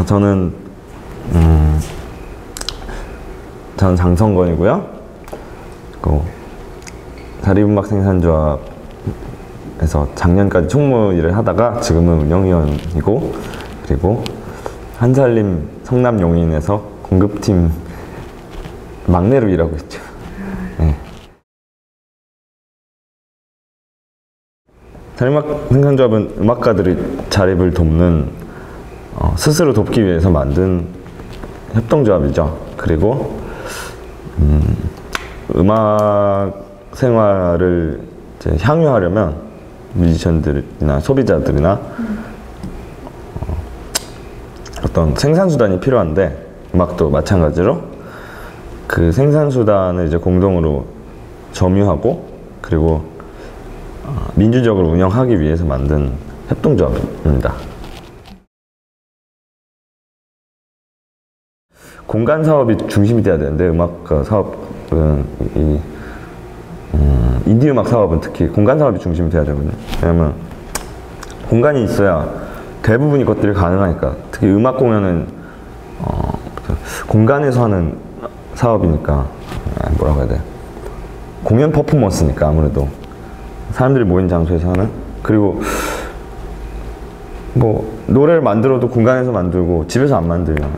저는 장성건이고요. 자립음악 생산조합에서 작년까지 총무 일을 하다가 지금은 운영위원이고, 그리고 한살림 성남용인에서 공급팀 막내로 일하고 있죠. 네. 자립음악 생산조합은 음악가들이 자립을 돕는 스스로 돕기 위해서 만든 협동조합이죠. 그리고 음악 생활을 이제 향유하려면 뮤지션들이나 소비자들이나 어떤 생산수단이 필요한데, 음악도 마찬가지로 그 생산수단을 이제 공동으로 점유하고 그리고 민주적으로 운영하기 위해서 만든 협동조합입니다. 공간 사업이 중심이 돼야 되는데, 음악가 사업은 인디 음악 사업은 특히 공간 사업이 중심이 돼야 되거든요. 왜냐면 공간이 있어야 대부분의 것들이 가능하니까. 특히 음악 공연은 공간에서 하는 사업이니까, 뭐라고 해야 돼, 공연 퍼포먼스니까 아무래도 사람들이 모인 장소에서 하는. 그리고 뭐 노래를 만들어도 공간에서 만들고 집에서 안 만들잖아.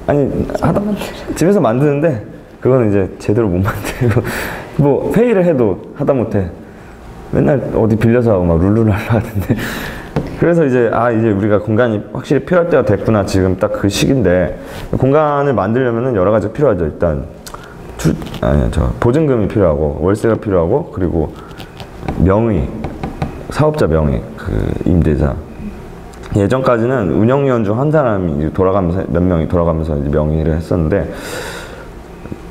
아니 집에서 만드는데 그거는 이제 제대로 못 만들고, 뭐 회의를 해도 하다못해 맨날 어디 빌려서 하고 막 룰루랄라 하던데. 그래서 이제 이제 우리가 공간이 확실히 필요할 때가 됐구나, 지금 딱 그 시기인데. 공간을 만들려면은 여러 가지가 필요하죠. 일단 보증금이 필요하고, 월세가 필요하고, 그리고 명의, 사업자 명의, 그 임대자. 예전까지는 운영위원 중 한 사람이 돌아가면서, 몇 명이 돌아가면서 이제 명의를 했었는데,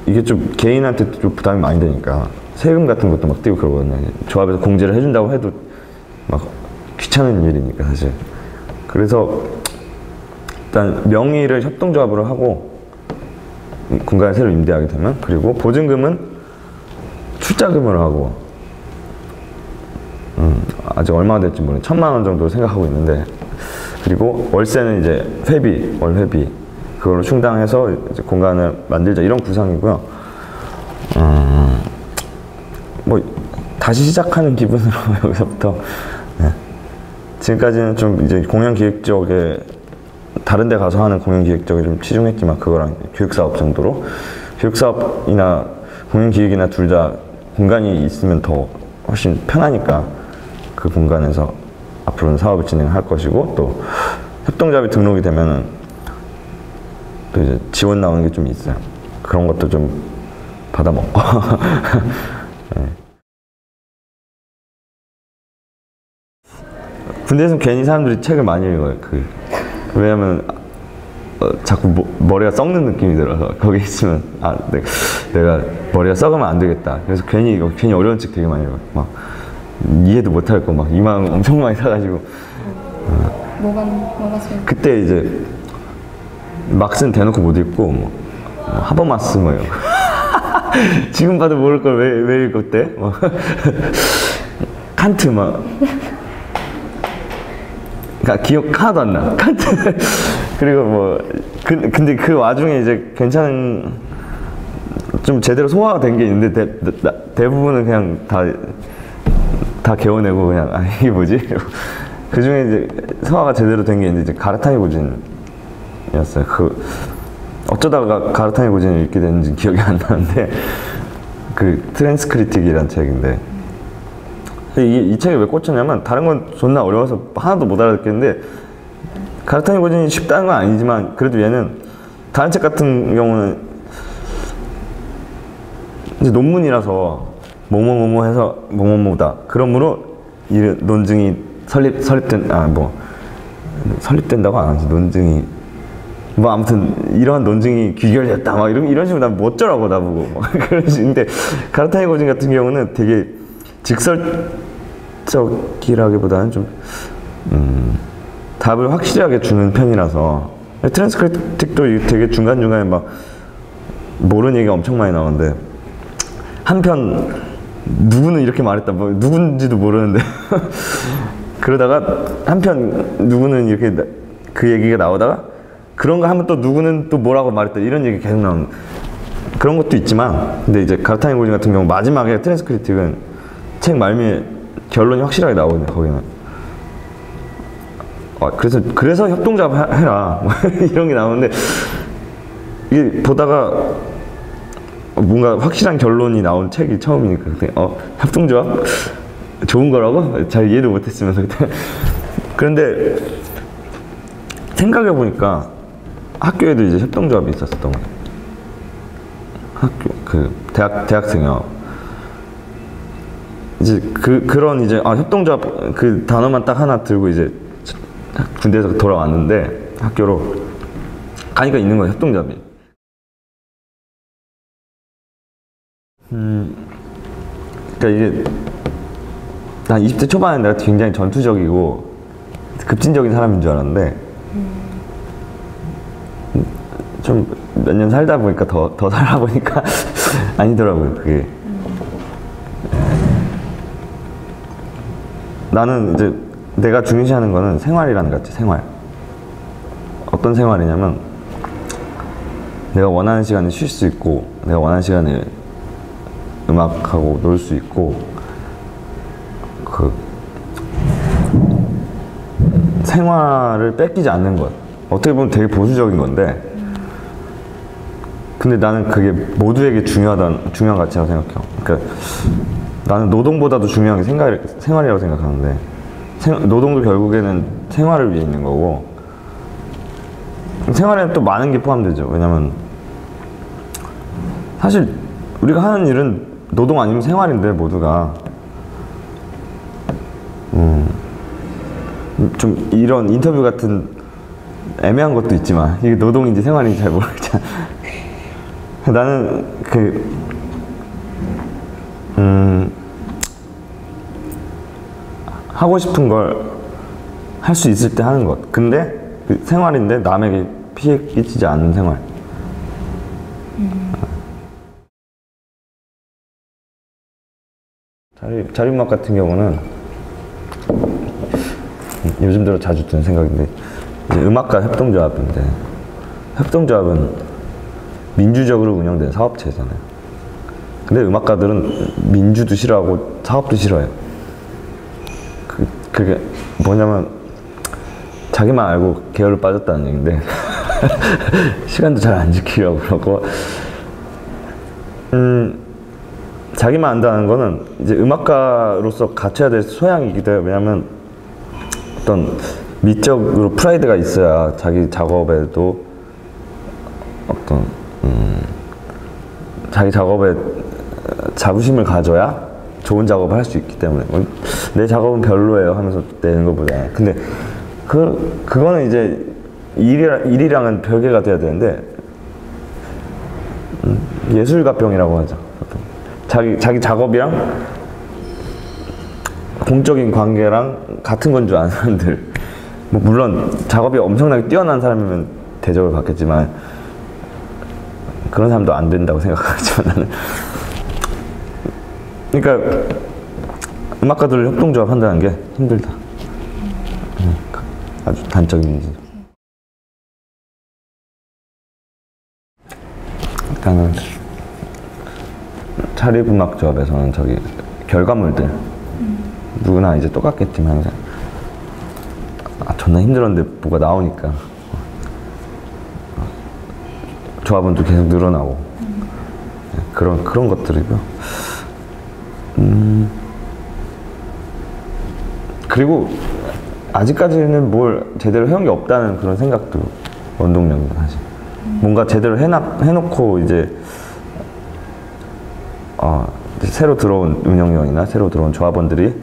이게 좀 개인한테 좀 부담이 많이 되니까 세금 같은 것도 막 떼고 그러거든요. 조합에서 공제를 해준다고 해도 막 귀찮은 일이니까 사실. 그래서 일단 명의를 협동조합으로 하고 공간을 새로 임대하게 되면, 그리고 보증금은 출자금으로 하고, 아직 얼마가 될지 모르겠는데 1,000만 원 정도 생각하고 있는데, 그리고 월세는 이제 회비, 월회비, 그걸로 충당해서 이제 공간을 만들자, 이런 구상이고요. 뭐 다시 시작하는 기분으로 여기서부터. 네. 지금까지는 좀 이제 공연 기획 쪽에, 다른 데 가서 하는 공연 기획 쪽에 좀 치중했지만, 그거랑 교육 사업 정도로, 교육 사업이나 공연 기획이나 둘 다 공간이 있으면 더 훨씬 편하니까 그 공간에서 앞으로는 사업을 진행할 것이고, 또 협동조합이 등록이 되면은 또 이제 지원 나오는 게 좀 있어요. 그런 것도 좀 받아먹고. 네. 군대에서는 괜히 사람들이 책을 많이 읽어요. 왜냐면 자꾸 머리가 썩는 느낌이 들어서, 거기 있으면 내가 머리가 썩으면 안 되겠다. 그래서 괜히 어려운 책 되게 많이 읽어요. 막 이해도 못할 거 막 2만 원 엄청 많이 사가지고. 뭐가 제일? 그때 이제 막슨 대놓고 못 읽고, 뭐 하버마스 뭐예요. 지금 봐도 모를 걸 왜 읽었대? 칸트 막. 그러니까 기억 하나도 안 나. 칸트. 그리고 뭐 근데 그 와중에 이제 괜찮은, 좀 제대로 소화가 된 게 있는데, 대부분은 그냥 다 개워내고 그냥 이게 뭐지? 그 중에 이제 소화가 제대로 된 게 있는데, 이제 가르타니 고진이었어요. 어쩌다가 가르타니 고진을 읽게 됐는지 기억이 안 나는데, 그 트랜스크리틱이라는 책인데, 이 책에 왜 꽂혔냐면, 다른 건 존나 어려워서 하나도 못 알아듣겠는데, 가르타니 고진이 쉽다는 건 아니지만, 그래도 얘는 다른 책 같은 경우는 이제 논문이라서 뭐뭐뭐뭐 해서 뭐뭐뭐다, 그러므로 이 논증이 설립된다고 안 하지. 논증이 뭐 아무튼 이러한 논증이 귀결됐다 막 이런 식으로 난 뭐 어쩌라고 나보고 막 그러시는데, 가르타니 고진 같은 경우는 되게 직설적이라기보다는 좀 답을 확실하게 주는 편이라서. 트랜스크리틱도 되게 중간중간에 막 모르는 얘기가 엄청 많이 나오는데, 한편 누구는 이렇게 말했다, 뭐 누군지도 모르는데 그러다가 한편 누구는 이렇게 그 얘기가 나오다가 그런 거 하면 또 누구는 또 뭐라고 말했다 이런 얘기 계속 나오는 그런 것도 있지만 근데 이제 가르타니 고진 같은 경우 마지막에 트랜스크리틱은 책 말미에 결론이 확실하게 나오거든요. 거기는 그래서 협동조합 해라 뭐 이런 게 나오는데 이게 보다가 뭔가 확실한 결론이 나온 책이 처음이니까 그때 협동조합 좋은 거라고 잘 이해를 못했으면서 그때 그런데 생각해 보니까 학교에도 이제 협동조합이 있었던 거예요. 학교 그 대학생이요. 이제 그런 이제 협동조합 그 단어만 딱 하나 들고 이제 군대에서 돌아왔는데 학교로 가니까 있는 거예요. 협동조합이. 그러니까 이게 난 20대 초반에 내가 굉장히 전투적이고 급진적인 사람인 줄 알았는데 좀 몇 년 살다 보니까 더 살아보니까 아니더라고요. 그게 나는 이제 내가 중요시하는 거는 생활이라는 것 같지. 생활. 어떤 생활이냐면 내가 원하는 시간에 쉴 수 있고 내가 원하는 시간에 음악하고 놀 수 있고 그 생활을 뺏기지 않는 것. 어떻게 보면 되게 보수적인 건데 근데 나는 그게 모두에게 중요한 가치라고 생각해요. 그러니까 나는 노동보다도 중요한 게 생활이라고 생각하는데 노동도 결국에는 생활을 위해 있는 거고 생활에는 또 많은 게 포함되죠. 왜냐면 사실 우리가 하는 일은 노동 아니면 생활인데 모두가 좀 이런 인터뷰 같은 애매한 것도 있지만 이게 노동인지 생활인지 잘 모르겠잖아. 나는 하고 싶은 걸 할 수 있을 때 하는 것. 근데 그 생활인데 남에게 피해 끼치지 않는 생활. 자립음악 같은 경우는 요즘 들어 자주 드는 생각인데 이제 음악가 협동조합인데 협동조합은 민주적으로 운영된 사업체잖아요. 근데 음악가들은 민주도 싫어하고 사업도 싫어해요. 그게 뭐냐면 자기만 알고 계열을 빠졌다는 얘기인데 시간도 잘 안 지키려고 그러고 자기만 안다는 거는 이제 음악가로서 갖춰야 될 소양이기도 해요. 왜냐면 어떤 미적으로 프라이드가 있어야 자기 작업에도 어떤 자기 작업에 자부심을 가져야 좋은 작업을 할 수 있기 때문에 내 작업은 별로예요 하면서 내는 것보다 근데 그거는 이제 일이랑은 별개가 돼야 되는데 예술가병이라고 하죠. 자기 작업이랑 공적인 관계랑 같은 건 줄 아는 사람들 뭐 물론 작업이 엄청나게 뛰어난 사람이면 대접을 받겠지만 그런 사람도 안 된다고 생각하지만 나는 그러니까 음악가들 협동조합 한다는 게 힘들다. 아주 단적인 문제. 일단은 자립음악조합에서는 저기 결과물들 누구나 이제 똑같겠지만 존나 힘들었는데 뭐가 나오니까 조합원도 계속 늘어나고 그런 것들이고요. 그리고 아직까지는 뭘 제대로 해온 게 없다는 그런 생각도 원동력입니다. 사실 뭔가 제대로 해놓고 이제 새로 들어온 운영위원이나 새로 들어온 조합원들이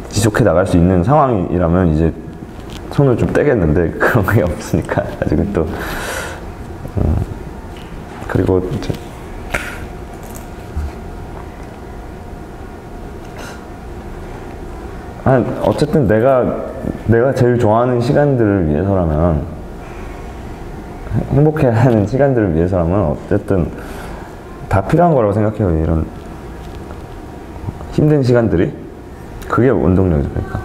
지속해 나갈 수 있는 상황이라면 이제 손을 좀 떼겠는데 그런 게 없으니까 아직은 또 그리고 이제 어쨌든 내가 제일 좋아하는 시간들을 위해서라면 행복해하는 시간들을 위해서라면 어쨌든 다 필요한 거라고 생각해요. 이런 힘든 시간들이 그게 원동력이죠. 그러니까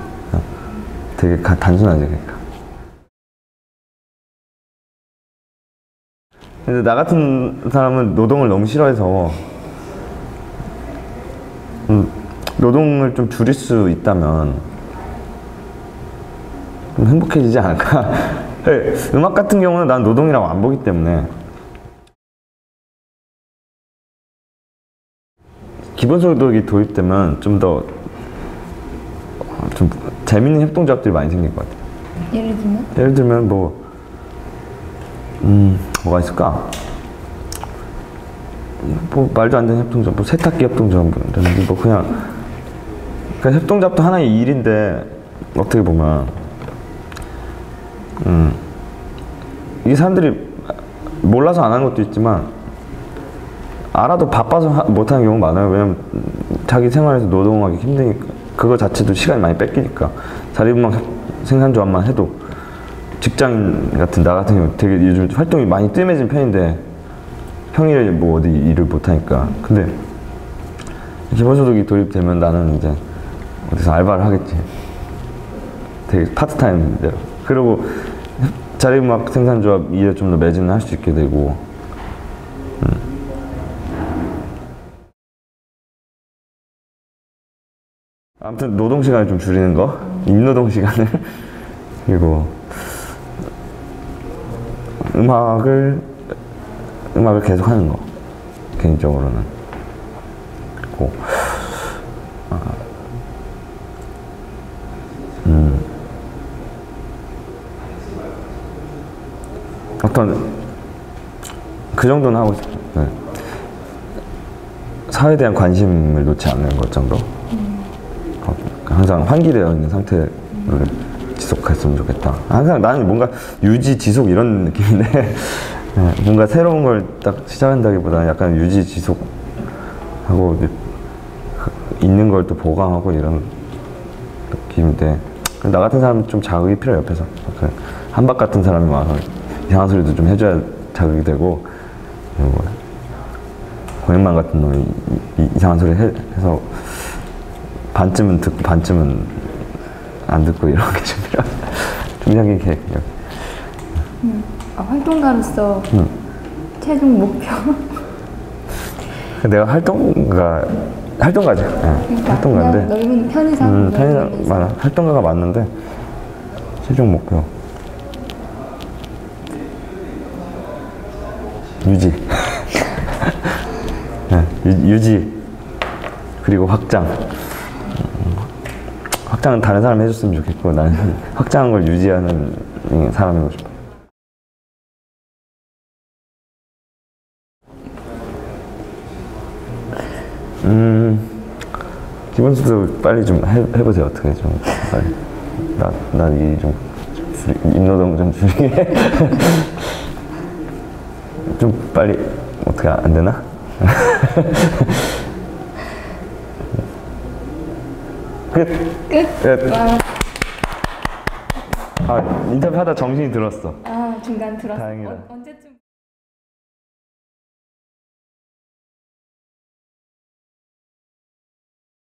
되게 단순하지. 그러니까 근데 나 같은 사람은 노동을 너무 싫어해서 노동을 좀 줄일 수 있다면 좀 행복해지지 않을까? 네, 음악 같은 경우는 난 노동이라고 안 보기 때문에 기본소득이 도입되면 좀 더 좀 재밌는 협동조합들이 많이 생길 것 같아요. 예를 들면? 예를 들면 뭐가 있을까? 뭐 말도 안 되는 협동조합, 뭐 세탁기 협동조합이라든지 뭐 그냥 그러니까 협동조합도 하나의 일인데 어떻게 보면 이게 사람들이 몰라서 안 하는 것도 있지만 알아도 바빠서 못하는 경우가 많아요. 왜냐면 자기 생활에서 노동하기 힘드니까 그거 자체도 시간이 많이 뺏기니까 자립음악 생산조합만 해도 직장인 같은 나 같은 경우 되게 요즘 활동이 많이 뜸해진 편인데 평일에 뭐 어디 일을 못하니까 근데 기본소득이 도입되면 나는 이제 어디서 알바를 하겠지. 되게 파트타임대로. 그리고 자립음악 생산조합 일에 좀 더 매진을 할 수 있게 되고 아무튼 노동시간을 좀 줄이는 거 임노동시간을 그리고 음악을 계속 하는 거 개인적으로는 그리고 어떤 그 정도는 하고 싶어요. 네. 사회에 대한 관심을 놓지 않는 것 정도. 항상 환기되어 있는 상태를 지속했으면 좋겠다. 항상 나는 뭔가 유지 지속 이런 느낌인데 네, 뭔가 새로운 걸 딱 시작한다기보다는 약간 유지 지속하고 있는 걸 또 보강하고 이런 느낌인데 나 같은 사람은 좀 자극이 필요해. 옆에서 한박 같은 사람이 와서 이상한 소리도 좀 해줘야 자극이 되고 뭐 고행만 같은 놈이 이상한 소리 해서 반쯤은 듣고 반쯤은 안 듣고 이런 게 좀 필요해. 좀 이상하게 계획이요. 활동가로서 최종 목표? 내가 활동가지. 그러니까 활동가인데 넓은 편의상 맞아. 활동가가 맞는데 최종 목표 유지. 네, 유지 그리고 확장. 확장은 다른 사람이 해줬으면 좋겠고 나는 확장한 걸 유지하는 사람이고 싶어. 기본소득 빨리 좀 해보세요. 어떻게 좀 빨리 나 이 좀 임노동 좀 줄이게 좀 빨리 어떻게 안 되나? 끝. 아, 인터뷰하다 정신이 들었어. 중간 들었어. 다행이다. 언제쯤?